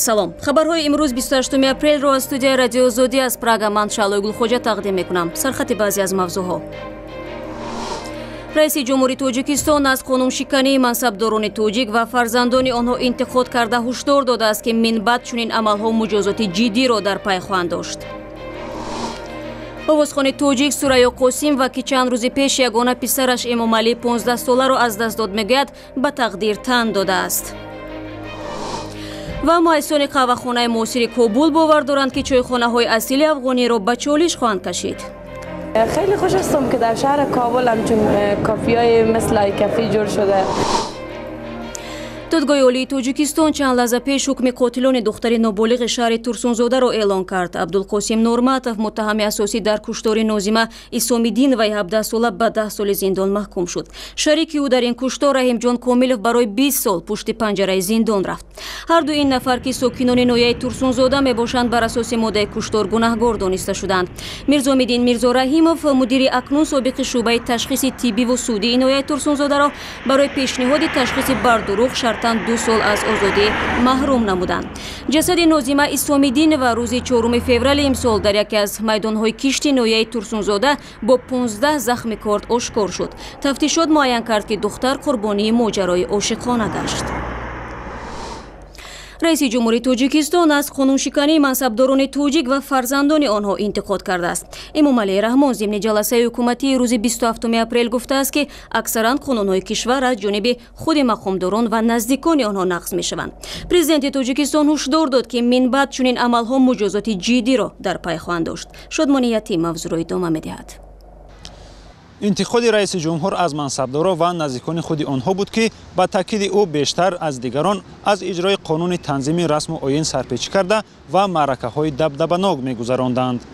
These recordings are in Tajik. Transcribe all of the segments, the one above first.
салом. хабарҳои имрӯз 28 апрелро аз студияи радио Озодӣ аз Прага ман Шаълои Гулхоҷа тақдим мекунам. Сархати баъзе аз мавзӯъҳо. раиси ҷумҳури Тоҷикистон аз қонуншикании мансабдорони тоҷик ва фарзандони онҳо интиқод карда ҳушдор додааст ки минбаъд чунин амалҳо муҷозоти ҷиддиро дар пай хоҳанд дошт. овозхони тоҷик Сурайё Қосим ва ки чанд рӯзи пеш ягона писараш Эмомалӣ 15-соларо аз даст дод мегӯяд ба тақдир тан додааст. ва муассисони қаҳвахонаи муосири Кобул бовар доранд ки чойхонаҳои асили афғониро ба чолиш хоҳанд кашид. خیلی خوش هستم که در شهر کابل همچون کافی‌های مثل کافی جور شده. دادگاه عالی توجیکستان چند لحظه پیش حکم قاتلان دختری نابالغ شهر ترسونزاده را اعلان کرد. عبدالقاسم نورماتov متهم اساسی در کشتار ناظمه اسامیدین و 17 ساله به 10 سال زندان محکوم شد. شریک او در این کشتار رحیم جان کاملov برای 20 سال پشت پنجره زندان رفت. هر دو این نفر که ساکنان ناحیه ترسونزاده میباشند بر اساس ماده کشتار گناهکار دانسته شدند. میرزامیدین میرزا رحیمov مدیر اکنون سابق شعبه تشخیص طبی و سودی ناحیه ترسونزاده را برای پیشنهاد تشخیص بر دروغ 2 سال از آزادی محروم نمودند. جسد ناظمه اسامیدین و روز 4 فوریه امسال در یکی از میدان‌های کشتی ناحیه ترسونزاده با 15 زخم کارد آشکار شد. تفتیشات معین کرد که دختر قربانی ماجرای عاشقانه گشت. رئیس جمهوری توجیکستان از قانونشکنی منصبداران توجیک و فرزندان آنها انتقاد کرده است. امامعلی رحمان ضمن جلسه حکومتی روز 27 اپریل گفته است که اکثرا قانون‌های کشور از جانب خود مقامداران و نزدیکان آنها نقض می‌شوند. پرزیدنت توجیکستان هشدار داد که من بعد چنین عمل‌ها مجازات جدی را در پی خواهند داشت. شادمانی یتیم موضوع را ادامه می‌دهد. انتقاد رئیس جمهور از منصبداران و نزدیکان خود آنها بود که با تاکید او بیشتر از دیگران از اجرای قانون تنظیم رسم و آیین سرپیچی کرده و معرکه‌های دبدبه‌ناک می‌گذراندند.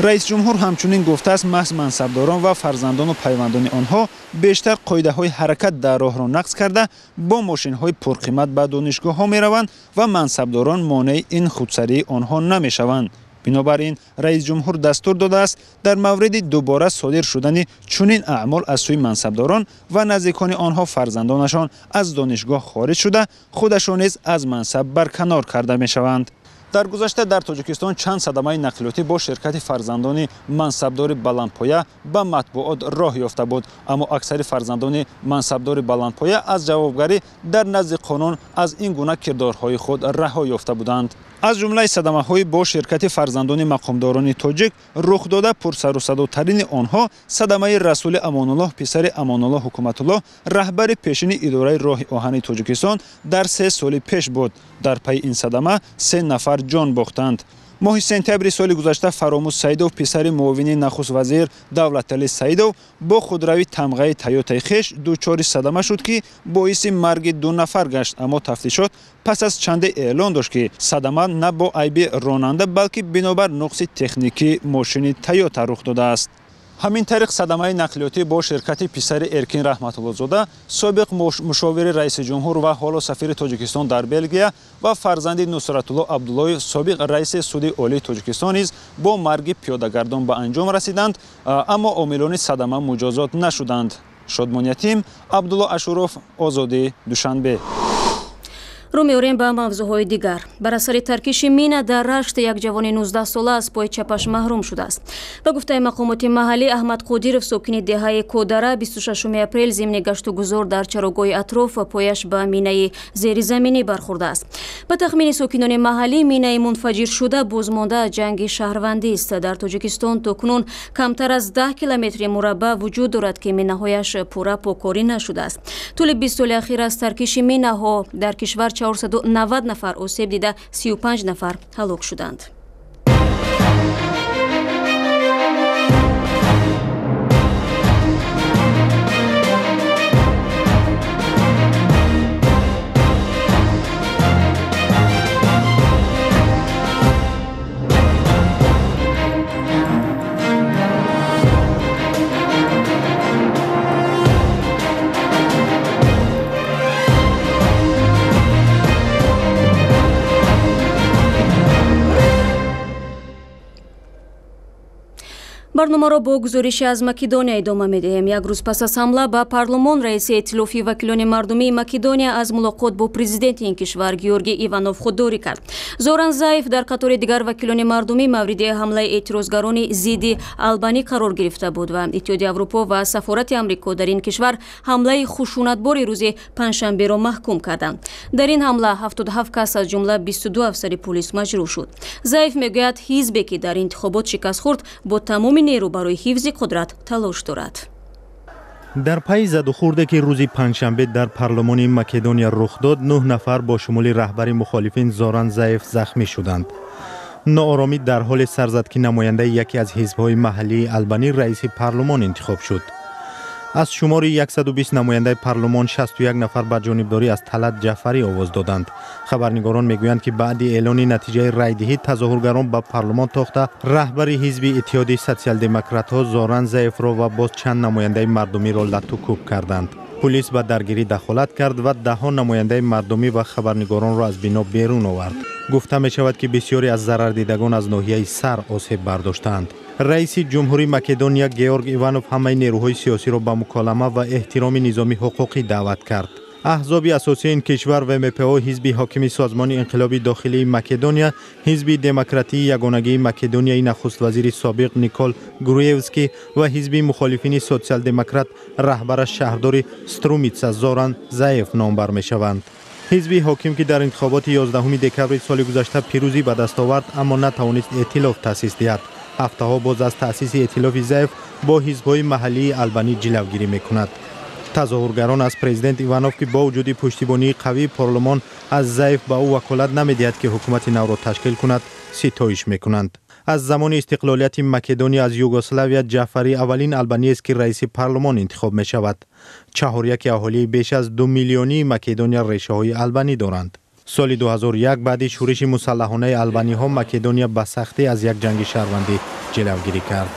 رئیس جمهور همچنین گفته است محض منصبداران و فرزندان و پیوندان آنها بیشتر قاعده‌های حرکت در راه را نقض کرده با ماشین‌های پرقیمت به دانشگاه‌ها می‌روند و منصبداران مانع این خودسری آنها نمی‌شوند. بنابراین رئیس جمهور دستور داده است در مورد دوباره صادر شدن چنین اعمال از سوی منصبداران و نزدیکان آنها فرزندانشان از دانشگاه خارج شده خودشان نیز از منصب برکنار کرده می‌شوند. در گذشته در تاجیکستان چند صدمه نقلیاتی با شرکت فرزندان منصبدار بلندپایه به مطبوعات راه یافته بود، اما اکثر فرزندان منصبدار بلندپایه از جوابگری در نزد قانون از این گونه کردارهای خود رها یافته بودند. از جمله صدمه‌های با شرکت فرزندان مقامداران تاجیک رخ داده پرسر و صداترین آنها صدمه رسول امان‌الله پسر امان‌الله حکومت‌الله رهبر پیشین اداره راه آهن تاجیکستان در 3 سال پیش بود. در پی این صدمه 3 نفر جان باختند. ماه سپتامبر سال گذشته فراموز سیدов پسر معاون نخست وزیر دولتعلی سیدов با خودروی تمغه تویوتا خویش دچار صدمه شد که باعث مرگ 2 نفر گشت، اما تفتیشات پس از چند اعلان داشت که صدمه نه با عیب راننده بلکه بنابر نقص تکنیکی ماشین تویوتا رخ داده است. همین طریق صدمه نقلیاتی با شرکت پسر ارکین رحمت‌الله زاده سابق مشاور رئیس جمهور و حالا سفیر تاجیکستان در بلژیک و فرزند نصرت‌الله عبدالله سابق رئیس سود عالی تاجیکستان نیز با مرگ پیاده‌گردان به انجام رسیدند، اما عاملان صدمه مجازات نشدند. شادمان یتیم، عبدالله اشوروف، آزادی، دوشنبه. رو می‌آوریم به موضوعهای دیگر. بر اثر ترکش مین در رشت یک جوان 19 ساله از پای چپش محروم شده است. به گفته مقامات محلی احمد قادیرов ساکن دهه کودره 26 اپریل ضمن گشت و گذار در چراگاه اطراف پایش به مینه زیرزمینی برخورده است. به تخمین ساکنان محلی مینه منفجر شده بازمانده جنگ شهروندی است. در تاجیکستان تاکنون کمتر از 10 کیلومتر مربع وجود دارد که مینه‌هایش پوره پاکاری نشده است. طول 20 سال اخیر از ترکش مینه‌ها در کشور 490 نفر آسیب دیده 35 نفر هلاک شدند. барномаро бо гузориши аз Македония идома медиҳем. Як рӯз пас аз ҳамла ба парлумон раиси эттилофи вакилони мардумии Македония аз мулоқот бо президенти ин кишвар Георгий Иванов худдорӣ кард. Зоран Заев дар қатори дигар вакилони мардумӣ мавриди ҳамлаи эътирозгарони зидди Албанӣ қарор гирифта буд ва Иттиҳодияи Аврупо ва Сафорати Амрико дар ин кишвар ҳамлаи хушунатбори рӯзи панҷшанберо маҳкум карданд. Дар ин ҳамла 77 кас аз ҷумла 22 афсари полис маҷрӯҳ шуд. Заев мегӯяд ҳизбе ки дар интихобот шикаст хӯрд бо тамоми нерӯ барои ҳифзи қудрат талош дорад. дар пайи задухӯрде ки рӯзи панҷшанбе дар парлумони Македония рух дод, 9 нафар бо шумули раҳбари мухолифин Зоран Заев захмӣ шуданд. нооромӣ дар ҳоли сар зад ки намояндаи яке аз ҳизбҳои маҳаллии Албанӣ раиси парлумон интихоб шуд. аз шумори 120 намояндаи парлумон 61 нафар ба ҷонибдорӣ аз Талат Ҷафарӣ овоз доданд. хабарнигорон мегӯянд ки баъди эълони натиҷаи райдиҳӣ тазоҳургарон ба парлумон тохта раҳбари ҳизби Иттиҳоди социал-демократҳо Зоран Заевро ва боз чанд намояндаи мардумиро лату кӯб карданд. пулис ба даргирӣ дахолат кард ва даҳон намояндаи мардумӣ ва хабарнигоронро аз бино берун овард. гуфта мешавад ки бисёре аз зарардидагон аз ноҳияи сар осеб бардоштаанд. раиси ҷумҳурии Македония Георг Иванов ҳамаи нерӯҳои сиёсиро ба муколама ва эҳтироми низоми ҳуқуқӣ даъват кард. аҳзоби асосии ин кишвар ВМПО, ҳизби ҳокими созмони инқилоби дохилии Македония, ҳизби демократии ягонагии Македонияи нахуствазири собиқ Никол Груевский ва ҳизби мухолифини социал-демократ раҳбараш шаҳрдори Струмица Зоран Заев номбар мешаванд. ҳизби ҳоким ки дар интихоботи 11 декабри соли гузашта пирӯзӣ ба даст овард, аммо натавонист эътилоф таъсис диҳад. ҳафтаҳо боз аз таъсиси эътилофи Заев бо ҳизбҳои маҳаллии Албанӣ ҷилавгирӣ мекунад. тазоҳургарон аз президент Иванов ки бо вуҷуди пуштибонии қавии парлумон аз Заев ба ӯ ваколат намедиҳад ки ҳукумати навро ташкил кунад, ситоиш мекунанд. аз замони истиқлолияти Македония аз Югославия Ҷафарӣ аввалин албаниест ки раиси парлумон интихоб мешавад. чаҳоряки аҳолии беш аз 2 миллионии Македония решаҳои албанӣ доранд. соли 2001 баъди шӯриши мусаллаҳонаи албаниҳо Македония ба сахтӣ аз як ҷанги шаҳрвандӣ ҷилавгирӣ кард.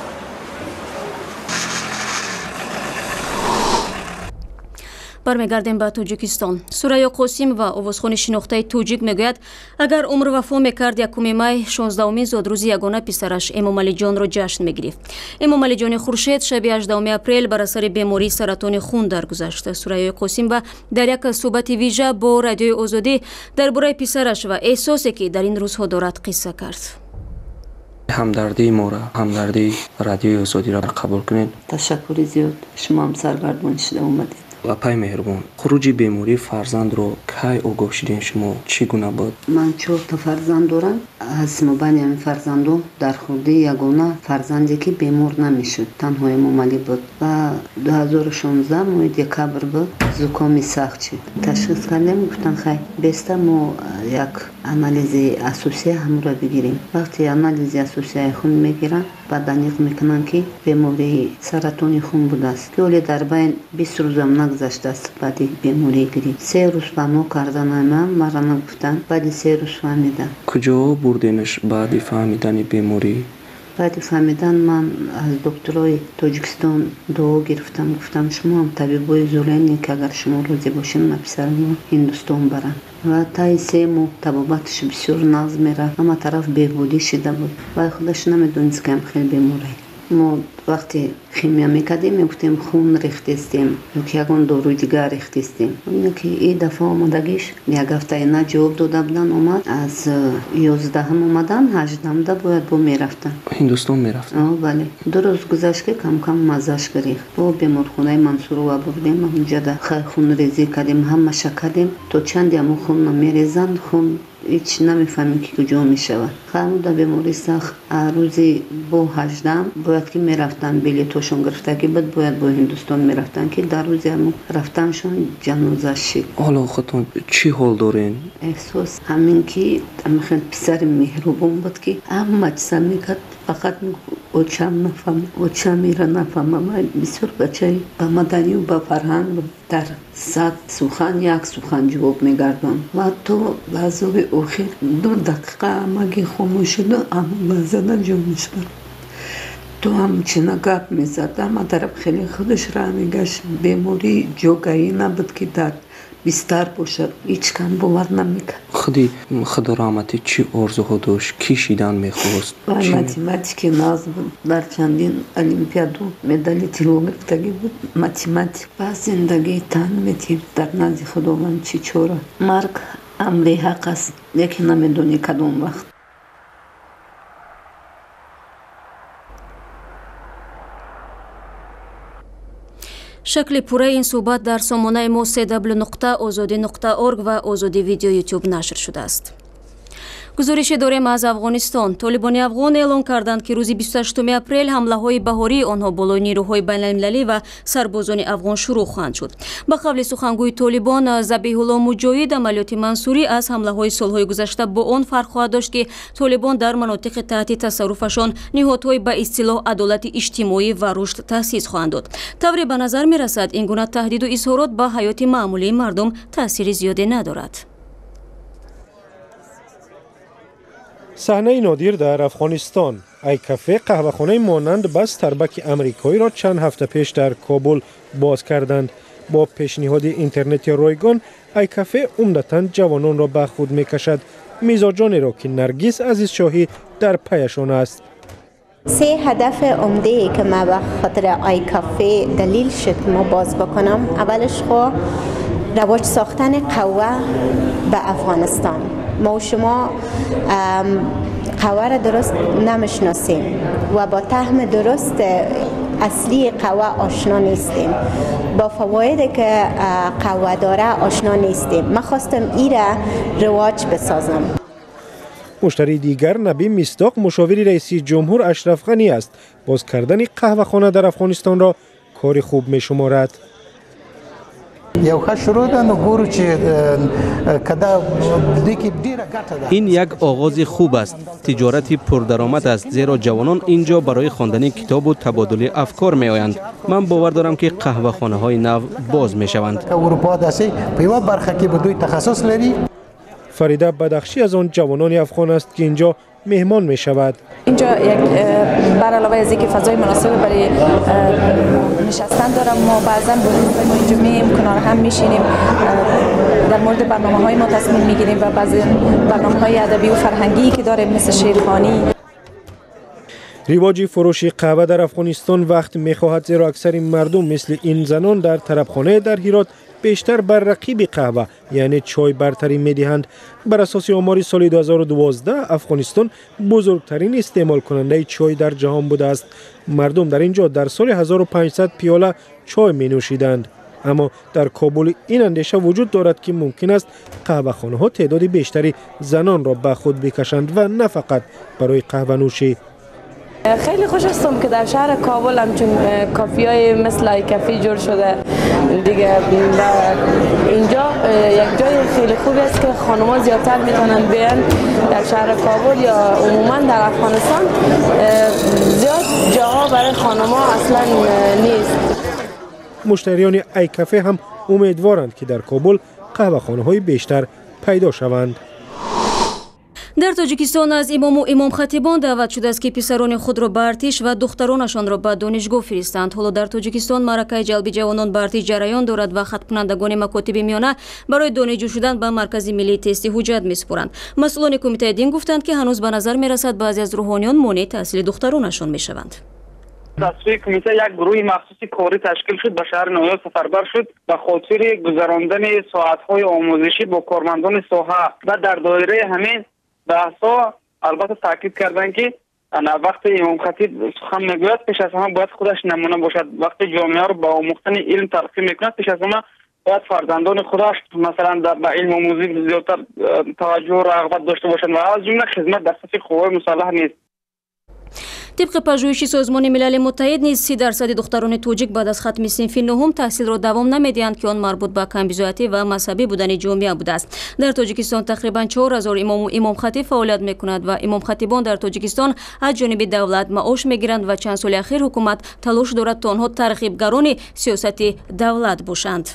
бармегардем ба Тоҷикистон. Сурайё Қосимова, овозхони шинохтаи тоҷик, мегӯяд, агар умр вафо мекард 1 май 16 зодрӯзи ягона писараш Эмомалиҷонро ҷашн мегирифт. Эмомалиҷони Хуршед шаби 18 апрел бар асари бемории саратони хун даргузашт. Сурайё Қосимова дар як суҳбати вижа бо Радиои Озодӣ дар бораи писараш ва эҳсосе ки дар ин рӯзҳо дорад қисса кард. ҳамдардии моро, ҳамдардии Радиои Озодиро қабул кунед. ташаккури зиёд, шумо ҳам саргардон шуда омадед. ва пай меҳрубон, хуруҷи бемории фарзандро кай огоҳ шудем шумо? чӣ гуна буд? ман 4 та фарзанд дорам. аз мобайни ҳамин фарзандон дар хурдии ягона фарзанде ки бемор намешуд, танҳо Эмомалӣ буд. ва 2016 моҳи декабр буд, зукоми сахт шуд. ташхис кардем, гуфтан хай беста мо як анализи асосия ҳамро бигирем. вақте анализи асосияи хун мегирам, баъд аниқ мекунам ки бемории саратони хун будааст, ки оле дар байн 20 рӯзам нагузаштааст. баъди бемории гирифт 3 рӯз паҳмо карданамам, мара нагуфтан, баъди 3 рӯз фаҳмидам. куҷо бурдемеш баъди фаҳмидани беморӣ? баъди фаҳмидан ман аз докторои Тоҷикистон дуо гирифтам, гуфтам шумо ҳам табибои золене ки агар шумо розӣ бошед ма писарамо Ҳиндустон барам. ва таи 3 моҳ табобаташ бисёр нағз мерафт, ҳама тараф беҳбудӣ шуда буд. вай худаш намедонист ки ҳам хеле беморӣ. мо вақте химия мекардем мегуфтем хун рехтестем ё ки ягон дорои дигар рехтестем. ине ки и дафъа омадагиш як ҳафтаи на ҷавоб дода будан, омад аз 11 омадан 18 бояд бо мерафтан Ҳиндустон мерафт. бале 2 рӯз гузашт ки кам кам маззаш гирифт. бо беморхонаи Мансурова бурдем, ҳамҷада хай хунрезӣ кардем, ҳамаша кардем, то чанди ҳамо хун мерезанд, хун ҳеч намефаҳмем ки куҷо мешавад. хамуда беморӣ сахт рӯзи бо 18 бояд ки мерафтан, билетошон гирифтагӣ буд, бояд бо Ҳиндустон мерафтан, ки дар рӯзи ҳамо рафтаншон ҷаноза шид. ҳоло худтон чӣ ҳол дорен? эҳсос ҳамин ки хеле писари меҳрубон буд ки ҳама чиза мекард, фақат очам нафаҳма, очамира нафаҳма. бисёр бачаи ба маданию ба фарҳанг дар 100 сухан як сухан ҷавоб мегардон. ва то лаҳзаи охир 2 дақиқа ҳамагӣ хомӯш шуду, аммо лаҳзада ҷо мешвард. то ҳамчина гап мезад, ҳама тараф хеле худаш раҳ мегашт. бемории ҷогаӣ набуд ки дар بیشتر باشد هیچ کم باور نمیکنه. خدا رحمتی چی آرزوها داشت؟ کی شیدن میخواست؟ ماتماتیک ناز بود، در چندین المپیاد مدال طلا گرفتگی بود. ماتماتیک با زندگی تن میتیم در نزد خداوند چی چاره. مرگ امر حق است، یکی نمیدونی کدوم وقت. شکل پوره این صحبت در سامانه ما www.azadi.org و آزادی ویدیو یوتیوب نشر شده است. گزارش داریم از افغانستان. طالبان افغان اعلان کردند که روز 28 اپریل حمله‌های بهاری آنها بالای نیروهای بین‌المللی و سربازان افغان شروع خواهند شد. به قول سخنگوی طالبان ذبیح الله مجاهد، عملیات منصوری از حمله‌های سال‌های گذشته با آن فرق خواهد داشت که طالبان در مناطق تحت تصرفشان نهادهای به اصطلاح عدالت اجتماعی و رشد تأسیس خواهند داد. طوری به نظر می‌رسد این گونه تهدید و اظهارات به حیات معمولی مردم تأثیر زیادی ندارد. صحنه نادر در افغانستان. ای کافه قهوه‌خانه مانند بس تربک امریکایی را چند هفته پیش در کابل باز کردند. با پیشنهاد اینترنت رایگان، ای کافه عمدتاً جوانان را به خود میکشد، مزاجانی را که نرگس عزیز شاهی در پیشان است. سه هدف عمده ای که ما به خاطر ای کافه دلیل شد ما باز بکنم، اولش خو رواج ساختن قهوه به افغانستان. ما و شما قهوه را درست نمیشناسیم و با طعم درست اصلی قهوه آشنا نیستیم، با فوایدی که قهوه داره آشنا نیستیم. من خواستم این را رواج بسازم. مشتری دیگر نبی مصداق مشاور رئیس جمهور اشرف غنی است. باز کردن قهوه خانه در افغانستان را کار خوب می شمارد. این یک آغاز خوب است. تجارتی پردرآمد است، زیرا جوانان اینجا برای خواندن کتاب و تبادل افکار می آیند. من باور دارم که قهوه خانه های نو باز می شوند. فریده بدخشی از آن جوانان افغان است که اینجا مهمان می شود. اینجا یک بر علاوه از اینکه فضای مناسب برای نشستن دارم، ما بعضا با اینجا میایم کنار هم میشینیم، در مورد برنامه‌های ما تصمیم میگیریم و بعضی برنامه‌های ادبی و فرهنگی که داریم مثل شعرخوانی. رواج فروش قهوه در افغانستان وقت میخواهد، زیرا اکثر مردم مثل این زنان در طربخانه در هرات بیشتر بر رقیب قهوه یعنی چای برتری میدهند. بر اساس آمار سال 2012 افغانستان بزرگترین استعمال کننده چای در جهان بوده است. مردم در اینجا در سال 1500 پیاله چای می نوشیدند. اما در کابل این اندیشه وجود دارد که ممکن است قهوه خانه ها تعداد بیشتری زنان را به خود بکشند و نه فقط برای قهوه نوشی. خیلی خوش هستم که در شهر کابل همچون کافی‌های مثل ای کافی جور شده دیگه. اینجا یک جای خیلی خوبی است که خانم‌ها زیادتر میتونن بیان در شهر کابل یا عموما در افغانستان. زیاد جاها برای خانم‌ها اصلا نیست. مشتریان ای کافه هم امیدوارند که در کابل قهوه‌خانه‌های بیشتر پیدا شوند. در تاجیکستان از امام و امام خطیبان دعوت شده است که پسران خود را به ارتش و دخترانشان را به دانشگاه فرستند. حالا در تاجیکستان معرکه جلب جوانان به ارتش جریان دارد و ختم کنندگان مکاتب میانه برای دانشجو شدن به مرکز ملی تست حجت میسپرند. مسئولان کمیته دین گفتند که هنوز به نظر میرسد بعضی از روحانیان مانع تحصیل دخترانشان میشوند. تصویب کمیته یک گروه مخصوصی کاری تشکیل شد، به شهر نویا سفربر شد به خاطر گذراندن ساعت‌های آموزشی با کارمندان ساحه و در دایره همین بحثا البته تاکید کردن که وقتی امام خطیب سخن میگوید پیش از همه باید خودش نمونه باشد. وقتی جامعه رو با آموختن علم ترقی میکند پیش از همه باید فرزندان خودش مثلا به علم آموزی زیادتر توجه و رغبت داشته باشند و از جمله خدمت در صف قوای مسلح نیست. طبق پژوهش سازمان ملل متحد نیز 30% دختران توجیک بعد از ختم صنف نهم تحصیل را دوام نمیدهند که آن مربوط به کمبیزایتی و مذهبی بودن جامعه بوده است. در تاجیکستان تقریبا 4000 امام و امام خطیب فعالیت میکند و امام خطیبان در تاجیکستان از جانب دولت معاش میگیرند و چند سال اخیر حکومت تلاش دارد تا آنها ترغیبگران سیاست دولت باشند.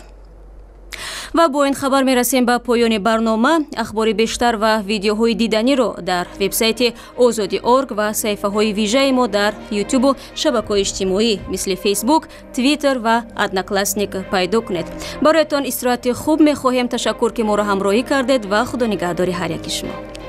و با این خبر میرسیم به پایان برنامه. اخبار بیشتر و ویدیوهای دیدنی رو در وبسایت ozodi.org و صفحه های ویژه ما در یوتیوب و شبکه‌های اجتماعی مثل فیسبوک، توییتر و ادناکلاسنیک پیدا کنید. برایتان استراحت خوب می‌خواهیم. تشکر که ما را همراهی کردید و خدا نگهداری هر یک شما.